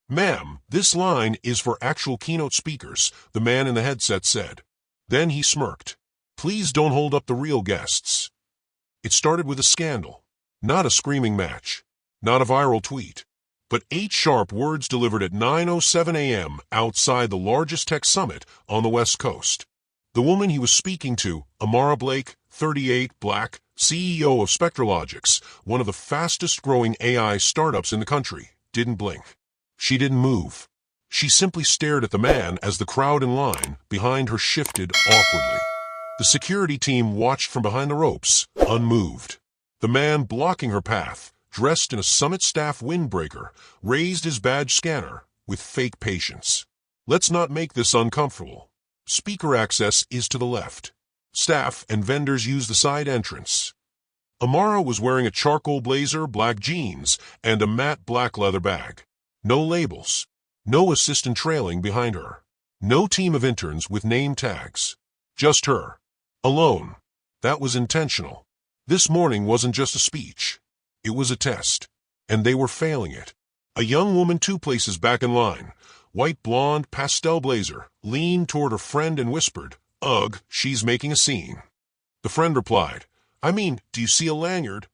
"Ma'am, this line is for actual keynote speakers," the man in the headset said. Then he smirked. "Please don't hold up the real guests." It started with a scandal. Not a screaming match. Not a viral tweet. But 8 sharp words delivered at 9:07 a.m. outside the largest tech summit on the West Coast. The woman he was speaking to, Amara Blake, 38, black, CEO of Spectralogics, one of the fastest-growing AI startups in the country, didn't blink. She didn't move. She simply stared at the man as the crowd in line behind her shifted awkwardly. The security team watched from behind the ropes, unmoved. The man blocking her path, dressed in a summit staff windbreaker, raised his badge scanner with fake patience. "Let's not make this uncomfortable. Speaker access is to the left. Staff and vendors use the side entrance." Amara was wearing a charcoal blazer, black jeans, and a matte black leather bag. No labels. No assistant trailing behind her. No team of interns with name tags. Just her. Alone. That was intentional. This morning wasn't just a speech. It was a test. And they were failing it. A young woman 2 places back in line, white blonde pastel blazer, leaned toward her friend and whispered, "Ugh, she's making a scene." The friend replied, "I mean, do you see a lanyard?"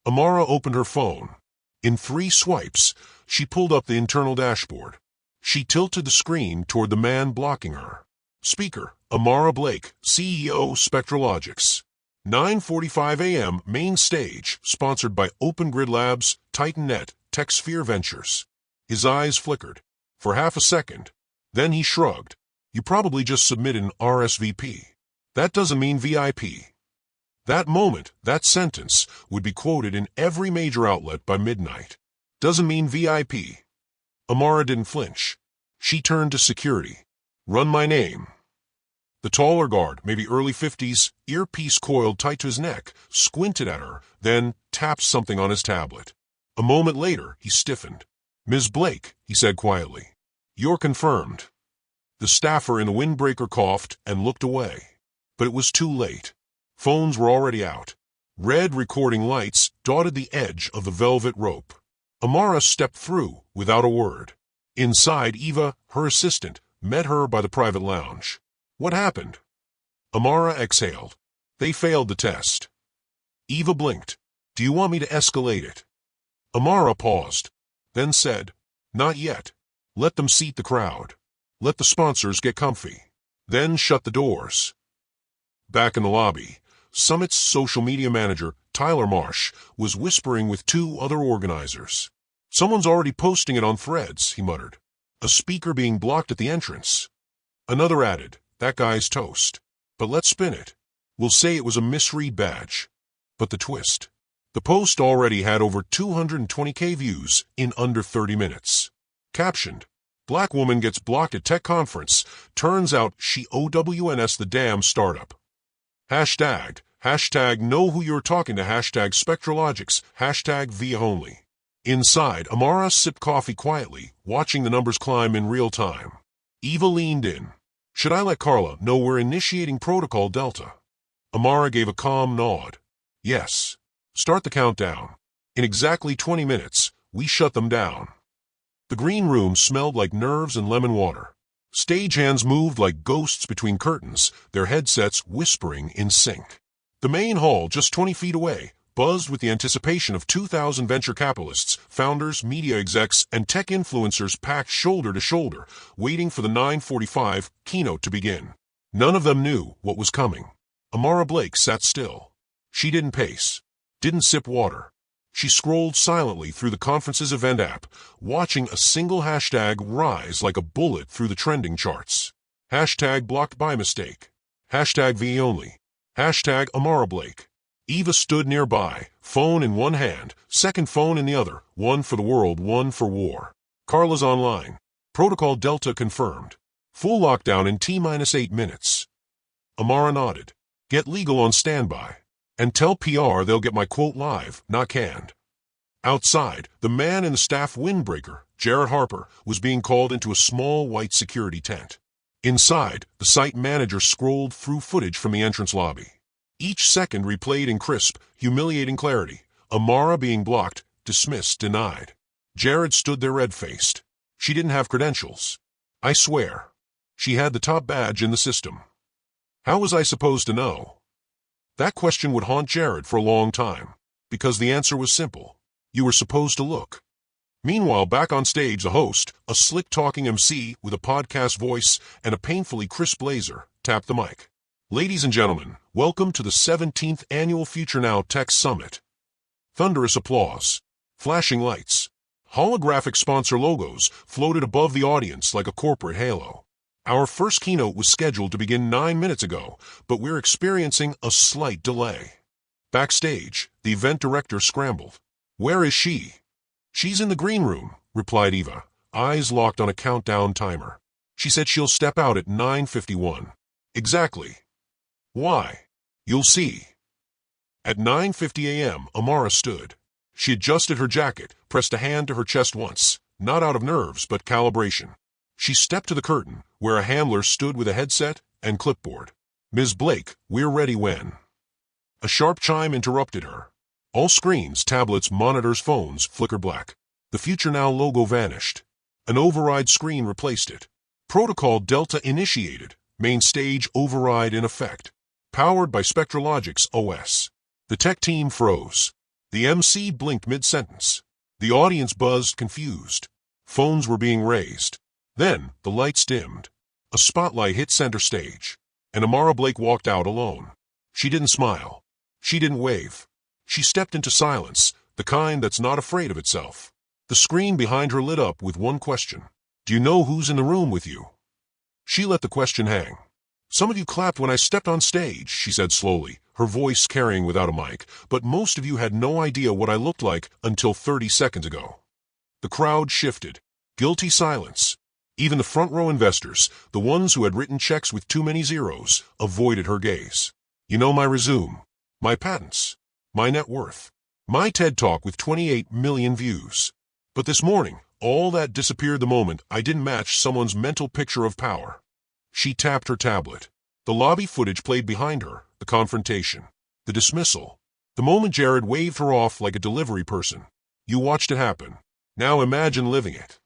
Amara opened her phone. In 3 swipes, she pulled up the internal dashboard. She tilted the screen toward the man blocking her. Speaker, Amara Blake, CEO, Spectralogics. 9:45 a.m. main stage, sponsored by Open Grid Labs, TitanNet, TechSphere Ventures. His eyes flickered. For half a second. Then he shrugged. "You probably just submitted an RSVP. That doesn't mean VIP." That moment, that sentence, would be quoted in every major outlet by midnight. "Doesn't mean VIP." Amara didn't flinch. She turned to security. "Run my name." The taller guard, maybe early 50s, earpiece coiled tight to his neck, squinted at her, then tapped something on his tablet. A moment later, he stiffened. "Ms. Blake," he said quietly, "you're confirmed." The staffer in the windbreaker coughed and looked away. But it was too late. Phones were already out. Red recording lights dotted the edge of the velvet rope. Amara stepped through without a word. Inside, Eva, her assistant, met her by the private lounge. "What happened?" Amara exhaled. "They failed the test." Eva blinked. "Do you want me to escalate it?" Amara paused, then said, "Not yet. Let them seat the crowd. Let the sponsors get comfy. Then shut the doors." Back in the lobby, Summit's social media manager, Tyler Marsh, was whispering with 2 other organizers. "Someone's already posting it on Threads," he muttered. "A speaker being blocked at the entrance." Another added, "That guy's toast. But let's spin it. We'll say it was a misread badge." But the twist. The post already had over 220K views in under 30 minutes. Captioned, "Black woman gets blocked at tech conference. Turns out she OWNS the damn startup." Hashtag know who you're talking to, hashtag Spectralogics, hashtag via only. Inside, Amara sipped coffee quietly, watching the numbers climb in real time. Eva leaned in. "Should I let Carla know we're initiating Protocol Delta?" Amara gave a calm nod. "Yes. Start the countdown. In exactly 20 minutes, we shut them down." The green room smelled like nerves and lemon water. Stagehands moved like ghosts between curtains, their headsets whispering in sync. The main hall, just 20 feet away, buzzed with the anticipation of 2,000 venture capitalists, founders, media execs, and tech influencers packed shoulder to shoulder, waiting for the 9:45 keynote to begin. None of them knew what was coming. Amara Blake sat still. She didn't pace, didn't sip water. She scrolled silently through the conference's event app, watching a single hashtag rise like a bullet through the trending charts. Hashtag blocked by mistake. Hashtag V only. Hashtag Amara Blake. Eva stood nearby, phone in one hand, second phone in the other, one for the world, one for war. "Carla's online. Protocol Delta confirmed. Full lockdown in T-8 minutes." Amara nodded. "Get legal on standby. And tell PR they'll get my quote live, not canned." Outside, the man in the staff windbreaker, Jared Harper, was being called into a small white security tent. Inside, the site manager scrolled through footage from the entrance lobby. Each second replayed in crisp, humiliating clarity. Amara being blocked, dismissed, denied. Jared stood there red-faced. She didn't have credentials. I swear. She had the top badge in the system. How was I supposed to know? That question would haunt Jared for a long time, because the answer was simple. You were supposed to look. Meanwhile, back on stage, the host, a slick-talking MC with a podcast voice and a painfully crisp blazer, tapped the mic. Ladies and gentlemen, welcome to the 17th Annual Future Now Tech Summit. Thunderous applause. Flashing lights. Holographic sponsor logos floated above the audience like a corporate halo. Our first keynote was scheduled to begin 9 minutes ago, but we're experiencing a slight delay. Backstage, the event director scrambled. Where is she? She's in the green room, replied Eva, eyes locked on a countdown timer. She said she'll step out at 9:51. Exactly. Why? You'll see. At 9:50 a.m., Amara stood. She adjusted her jacket, pressed a hand to her chest once, not out of nerves but calibration. She stepped to the curtain, where a handler stood with a headset and clipboard. Ms. Blake, we're ready when? A sharp chime interrupted her. All screens, tablets, monitors, phones flicker black. The Future Now logo vanished. An override screen replaced it. Protocol Delta initiated. Main stage override in effect. Powered by Spectralogix OS. The tech team froze. The MC blinked mid-sentence. The audience buzzed, confused. Phones were being raised. Then, the lights dimmed. A spotlight hit center stage. And Amara Blake walked out alone. She didn't smile. She didn't wave. She stepped into silence, the kind that's not afraid of itself. The screen behind her lit up with one question. Do you know who's in the room with you? She let the question hang. Some of you clapped when I stepped on stage, she said slowly, her voice carrying without a mic, but most of you had no idea what I looked like until 30 seconds ago. The crowd shifted. Guilty silence. Even the front-row investors, the ones who had written checks with too many zeros, avoided her gaze. You know my resume, my patents, my net worth, my TED Talk with 28 million views. But this morning, all that disappeared the moment I didn't match someone's mental picture of power. She tapped her tablet. The lobby footage played behind her, the confrontation, the dismissal. The moment Jared waved her off like a delivery person. You watched it happen. Now imagine living it.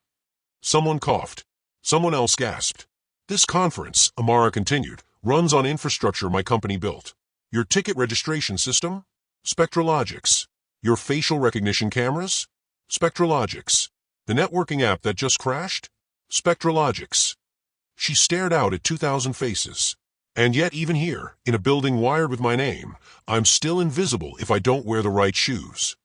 Someone coughed. Someone else gasped. This conference, Amara continued, runs on infrastructure my company built. Your ticket registration system? Spectralogix. Your facial recognition cameras? Spectralogix. The networking app that just crashed? Spectralogix. She stared out at 2,000 faces. And yet even here, in a building wired with my name, I'm still invisible if I don't wear the right shoes.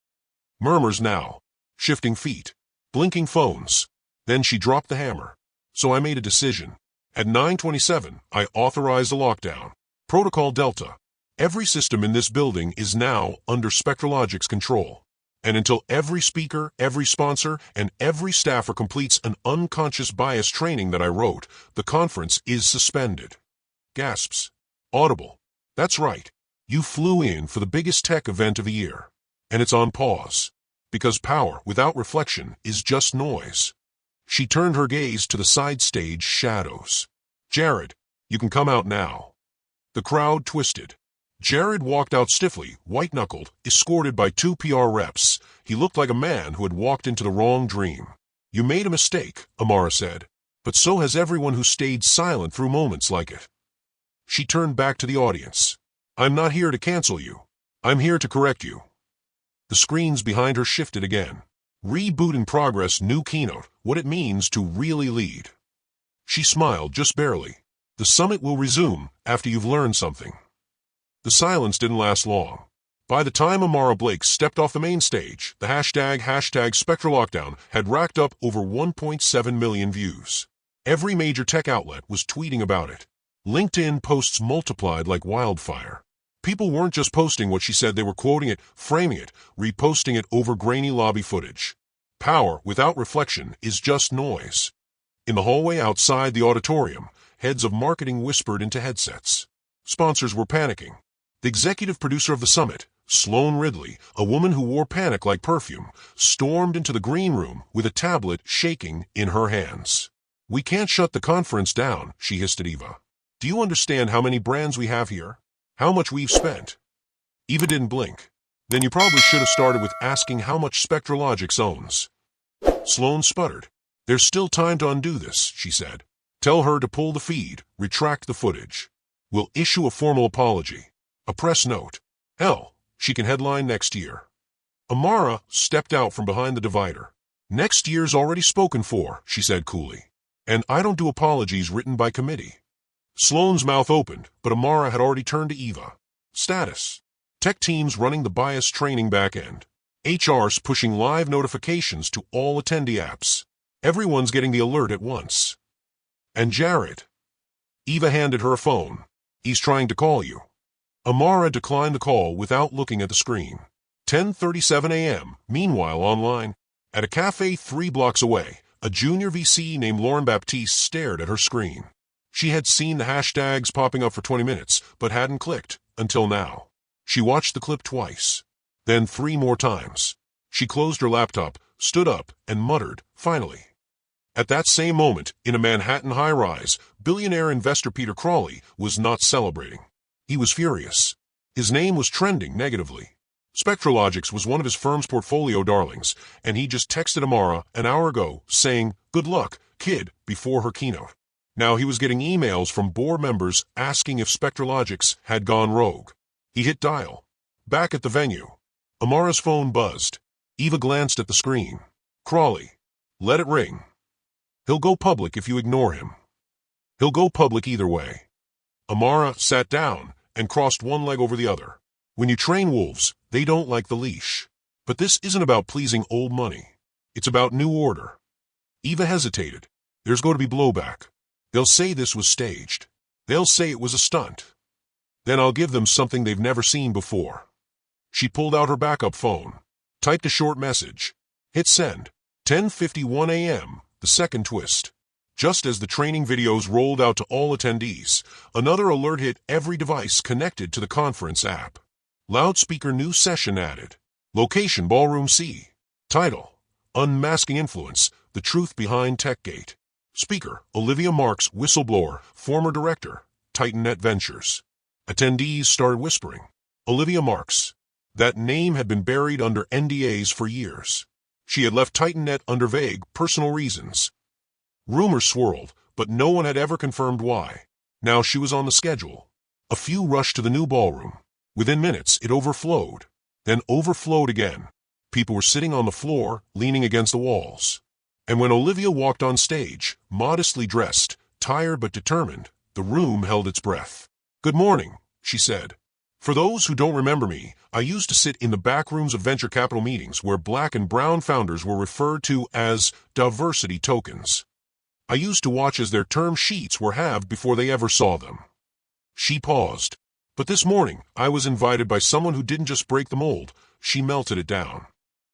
Murmurs now. Shifting feet. Blinking phones. Then she dropped the hammer. So I made a decision. At 9:27, I authorized a lockdown. Protocol Delta. Every system in this building is now under Spectralogix control. And until every speaker, every sponsor, and every staffer completes an unconscious bias training that I wrote, the conference is suspended. Gasps. Audible. That's right. You flew in for the biggest tech event of the year. And it's on pause. Because power without reflection is just noise. She turned her gaze to the side stage shadows. Jared, you can come out now. The crowd twisted. Jared walked out stiffly, white-knuckled, escorted by 2 PR reps. He looked like a man who had walked into the wrong dream. You made a mistake, Amara said. But so has everyone who stayed silent through moments like it. She turned back to the audience. I'm not here to cancel you. I'm here to correct you. The screens behind her shifted again. Reboot in progress, new keynote, what it means to really lead. She smiled just barely. The summit will resume after you've learned something. The silence didn't last long. By the time Amara Blake stepped off the main stage, the hashtag SpectralLockdown had racked up over 1.7 million views. Every major tech outlet was tweeting about it. LinkedIn posts multiplied like wildfire. People weren't just posting what she said, they were quoting it, framing it, reposting it over grainy lobby footage. Power without reflection is just noise. In the hallway outside the auditorium, heads of marketing whispered into headsets. Sponsors were panicking. The executive producer of the summit, Sloan Ridley, a woman who wore panic like perfume, stormed into the green room with a tablet shaking in her hands. We can't shut the conference down, she hissed at Eva. Do you understand how many brands we have here? How much we've spent? Eva didn't blink. Then you probably should have started with asking how much Spectralogix owns. Sloan sputtered. There's still time to undo this, she said. Tell her to pull the feed, retract the footage. We'll issue a formal apology. A press note. Hell, she can headline next year. Amara stepped out from behind the divider. Next year's already spoken for, she said coolly. And I don't do apologies written by committee. Sloane's mouth opened, but Amara had already turned to Eva. Status. Tech teams running the bias training backend. HR's pushing live notifications to all attendee apps. Everyone's getting the alert at once. And Jared. Eva handed her a phone. He's trying to call you. Amara declined the call without looking at the screen. 10:37 a.m. Meanwhile, online, at a cafe 3 blocks away, a junior VC named Lauren Baptiste stared at her screen. She had seen the hashtags popping up for 20 minutes, but hadn't clicked until now. She watched the clip twice, then 3 more times. She closed her laptop, stood up, and muttered, finally. At that same moment, in a Manhattan high-rise, billionaire investor Peter Crawley was not celebrating. He was furious. His name was trending negatively. Spectralogics was one of his firm's portfolio darlings, and he just texted Amara an hour ago saying, "Good luck, kid," before her keynote. Now he was getting emails from board members asking if Spectralogics had gone rogue. He hit dial. Back at the venue, Amara's phone buzzed. Eva glanced at the screen. Crawley. Let it ring. He'll go public if you ignore him. He'll go public either way. Amara sat down and crossed one leg over the other. When you train wolves, they don't like the leash. But this isn't about pleasing old money. It's about new order. Eva hesitated. There's going to be blowback. They'll say this was staged. They'll say it was a stunt. Then I'll give them something they've never seen before. She pulled out her backup phone, typed a short message. Hit send. 10:51 a.m., the second twist. Just as the training videos rolled out to all attendees, another alert hit every device connected to the conference app. Loudspeaker new session added. Location Ballroom C. Title: Unmasking Influence, The Truth Behind TechGate. Speaker: Olivia Marks, whistleblower, former director, TitanNet Ventures. Attendees started whispering. Olivia Marks. That name had been buried under NDAs for years. She had left TitanNet under vague, personal reasons. Rumors swirled, but no one had ever confirmed why. Now she was on the schedule. A few rushed to the new ballroom. Within minutes, it overflowed. Then overflowed again. People were sitting on the floor, leaning against the walls. And when Olivia walked on stage, modestly dressed, tired but determined, the room held its breath. "Good morning," she said. "For those who don't remember me, I used to sit in the back rooms of venture capital meetings where black and brown founders were referred to as diversity tokens. I used to watch as their term sheets were halved before they ever saw them." She paused. But this morning, I was invited by someone who didn't just break the mold, she melted it down.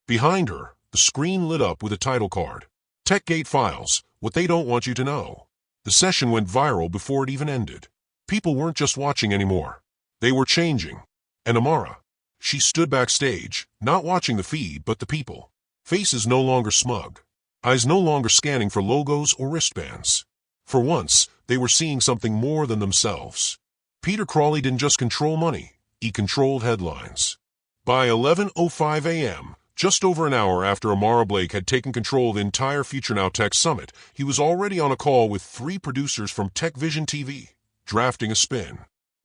Behind her, the screen lit up with a title card. TechGate Files, What They Don't Want You to Know. The session went viral before it even ended. People weren't just watching anymore. They were changing. And Amara. She stood backstage, not watching the feed but the people. Faces no longer smug. Eyes no longer scanning for logos or wristbands. For once, they were seeing something more than themselves. Peter Crawley didn't just control money, he controlled headlines. By 11:05 a.m., just over an hour after Amara Blake had taken control of the entire Future Now Tech Summit, he was already on a call with 3 producers from TechVision TV, drafting a spin.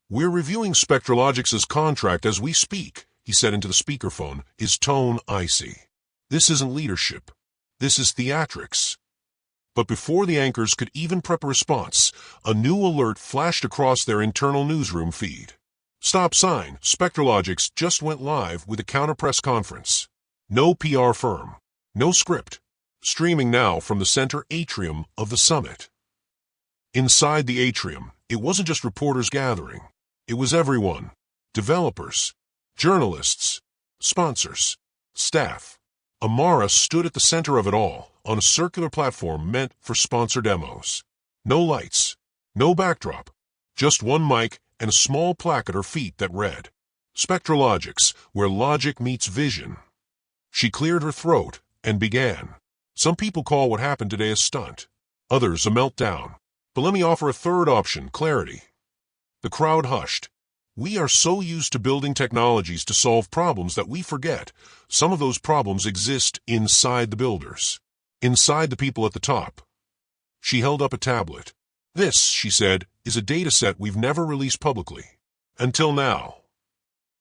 "We're reviewing Spectralogics' contract as we speak," he said into the speakerphone, his tone icy. "This isn't leadership. This is theatrics." But before the anchors could even prep a response, a new alert flashed across their internal newsroom feed. Stop sign, Spectralogics just went live with a counter press conference. No PR firm. No script. Streaming now from the center atrium of the summit. Inside the atrium, it wasn't just reporters gathering. It was everyone. Developers. Journalists. Sponsors. Staff. Amara stood at the center of it all, on a circular platform meant for sponsor demos. No lights. No backdrop. Just one mic and a small plaque at her feet that read, "Spectralogics, where logic meets vision." She cleared her throat and began. "Some people call what happened today a stunt. Others a meltdown. But let me offer a third option, clarity." The crowd hushed. We are so used to building technologies to solve problems that we forget some of those problems exist inside the builders. Inside the people at the top. She held up a tablet. This, she said, is a dataset we've never released publicly. Until now.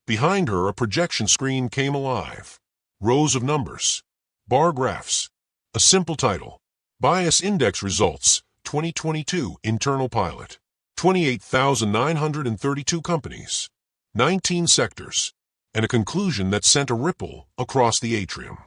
Behind her, a projection screen came alive. Rows of numbers. Bar graphs. A simple title. Bias Index Results, 2022 Internal Pilot. 28,932 companies. 19 sectors. And a conclusion that sent a ripple across the atrium.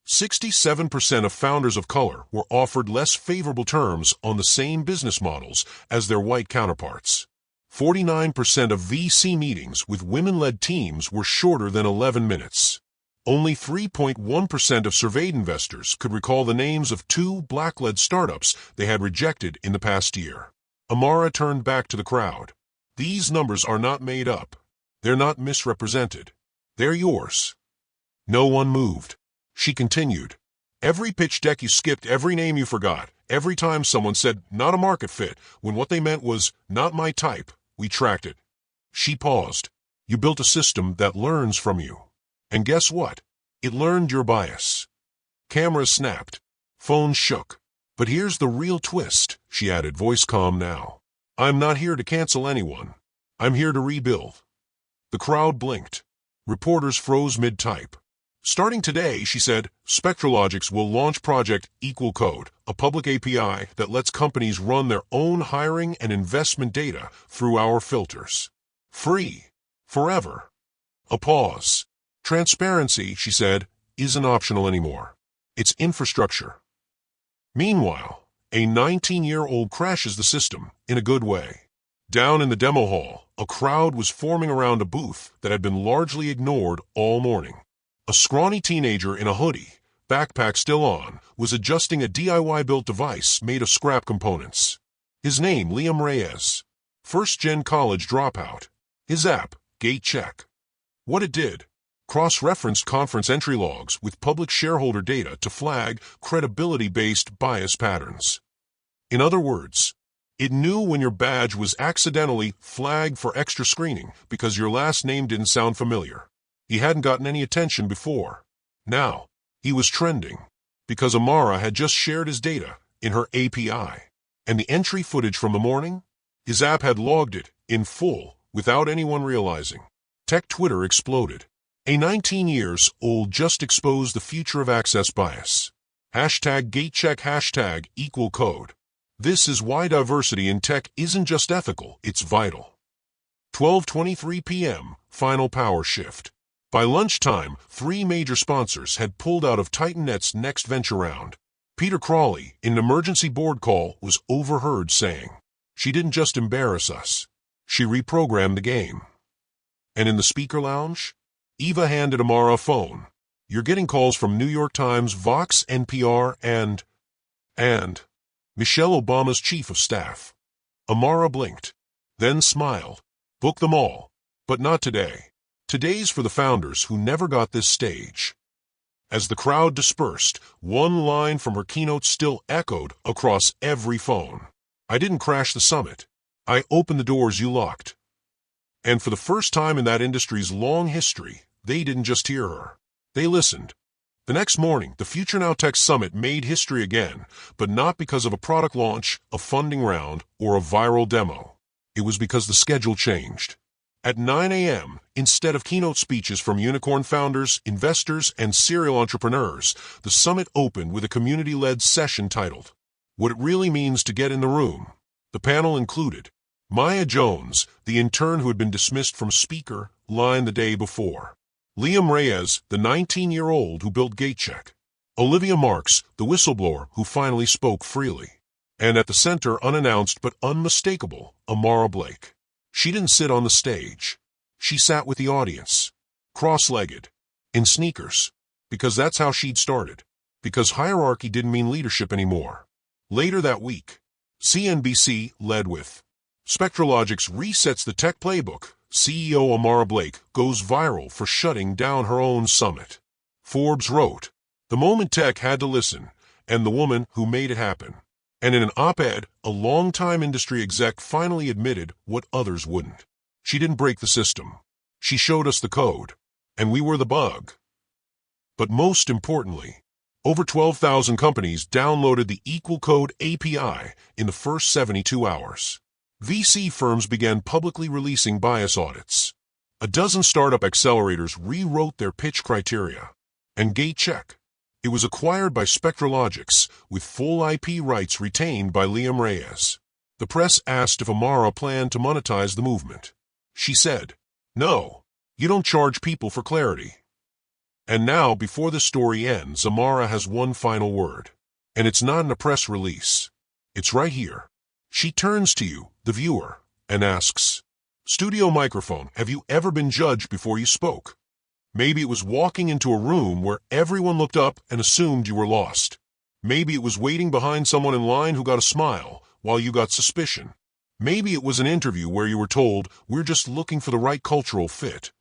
67% of founders of color were offered less favorable terms on the same business models as their white counterparts. 49% of VC meetings with women-led teams were shorter than 11 minutes. Only 3.1% of surveyed investors could recall the names of 2 black-led startups they had rejected in the past year. Amara turned back to the crowd. These numbers are not made up. They're not misrepresented. They're yours. No one moved. She continued. Every pitch deck you skipped, every name you forgot, every time someone said, not a market fit, when what they meant was, not my type, we tracked it. She paused. You built a system that learns from you. And guess what? It learned your bias. Cameras snapped. Phones shook. But here's the real twist, she added, voice calm now. I'm not here to cancel anyone. I'm here to rebuild. The crowd blinked. Reporters froze mid-type. Starting today, she said, Spectralogics will launch Project Equal Code, a public API that lets companies run their own hiring and investment data through our filters. Free. Forever. A pause. Transparency, she said, isn't optional anymore. It's infrastructure. Meanwhile, a 19-year-old crashes the system in a good way. Down in the demo hall, a crowd was forming around a booth that had been largely ignored all morning. A scrawny teenager in a hoodie, backpack still on, was adjusting a DIY-built device made of scrap components. His name, Liam Reyes. First-gen college dropout. His app, GateCheck. What it did, cross-referenced conference entry logs with public shareholder data to flag credibility-based bias patterns. In other words, it knew when your badge was accidentally flagged for extra screening because your last name didn't sound familiar. He hadn't gotten any attention before. Now, he was trending because Amara had just shared his data in her API. And the entry footage from the morning? His app had logged it in full without anyone realizing. Tech Twitter exploded. A 19-years-old just exposed the future of access bias. Hashtag GateCheck, hashtag Equal Code. This is why diversity in tech isn't just ethical, it's vital. 12:23 p.m., final power shift. By lunchtime, 3 major sponsors had pulled out of TitanNet's next venture round. Peter Crawley, in an emergency board call, was overheard saying, "She didn't just embarrass us. She reprogrammed the game." And in the speaker lounge, Eva handed Amara a phone. "You're getting calls from New York Times, Vox, NPR, and Michelle Obama's chief of staff." Amara blinked, then smiled. "Book them all. But not today. Today's for the founders who never got this stage." As the crowd dispersed, one line from her keynote still echoed across every phone. "I didn't crash the summit. I opened the doors you locked." And for the first time in that industry's long history, they didn't just hear her. They listened. The next morning, the Future Now Tech Summit made history again, but not because of a product launch, a funding round, or a viral demo. It was because the schedule changed. At 9 a.m., instead of keynote speeches from unicorn founders, investors, and serial entrepreneurs, the summit opened with a community-led session titled, "What It Really Means to Get in the Room." The panel included Maya Jones, the intern who had been dismissed from speaker line the day before. Liam Reyes, the 19-year-old who built GateCheck. Olivia Marks, the whistleblower who finally spoke freely. And at the center, unannounced but unmistakable, Amara Blake. She didn't sit on the stage. She sat with the audience, cross-legged, in sneakers, because that's how she'd started, because hierarchy didn't mean leadership anymore. Later that week, CNBC led with, Spectralogics resets the tech playbook. CEO Amara Blake goes viral for shutting down her own summit. Forbes wrote, "The moment tech had to listen, and the woman who made it happen." And in an op-ed, a longtime industry exec finally admitted what others wouldn't. She didn't break the system. She showed us the code, and we were the bug. But most importantly, Over 12,000 companies downloaded the Equal Code API in the first 72 hours. VC firms began publicly releasing bias audits. A dozen startup accelerators rewrote their pitch criteria. And GateCheck. It was acquired by SpectraLogix, with full IP rights retained by Liam Reyes. The press asked if Amara planned to monetize the movement. She said, "No, you don't charge people for clarity." And now, before the story ends, Amara has one final word. And it's not in a press release. It's right here. She turns to you, the viewer, and asks, "Studio microphone, have you ever been judged before you spoke?" Maybe it was walking into a room where everyone looked up and assumed you were lost. Maybe it was waiting behind someone in line who got a smile while you got suspicion. Maybe it was an interview where you were told, "We're just looking for the right cultural fit."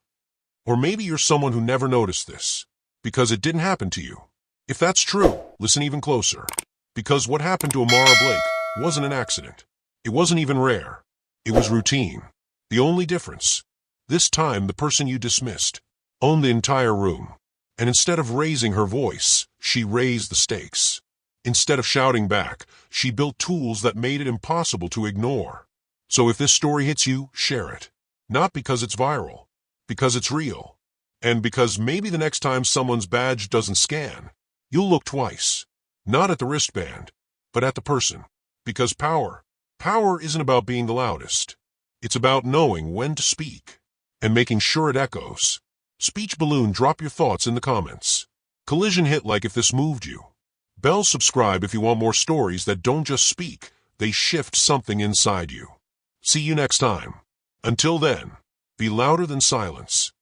Or maybe you're someone who never noticed this, because it didn't happen to you. If that's true, listen even closer. Because what happened to Amara Blake wasn't an accident. It wasn't even rare. It was routine. The only difference, this time the person you dismissed owned the entire room. And instead of raising her voice, she raised the stakes. Instead of shouting back, she built tools that made it impossible to ignore. So if this story hits you, share it. Not because it's viral, because it's real. And because maybe the next time someone's badge doesn't scan, you'll look twice. Not at the wristband, but at the person. Because power isn't about being the loudest. It's about knowing when to speak and making sure it echoes. Speech Balloon, drop your thoughts in the comments. Collision hit like if this moved you. Bell subscribe if you want more stories that don't just speak, they shift something inside you. See you next time. Until then, be louder than silence.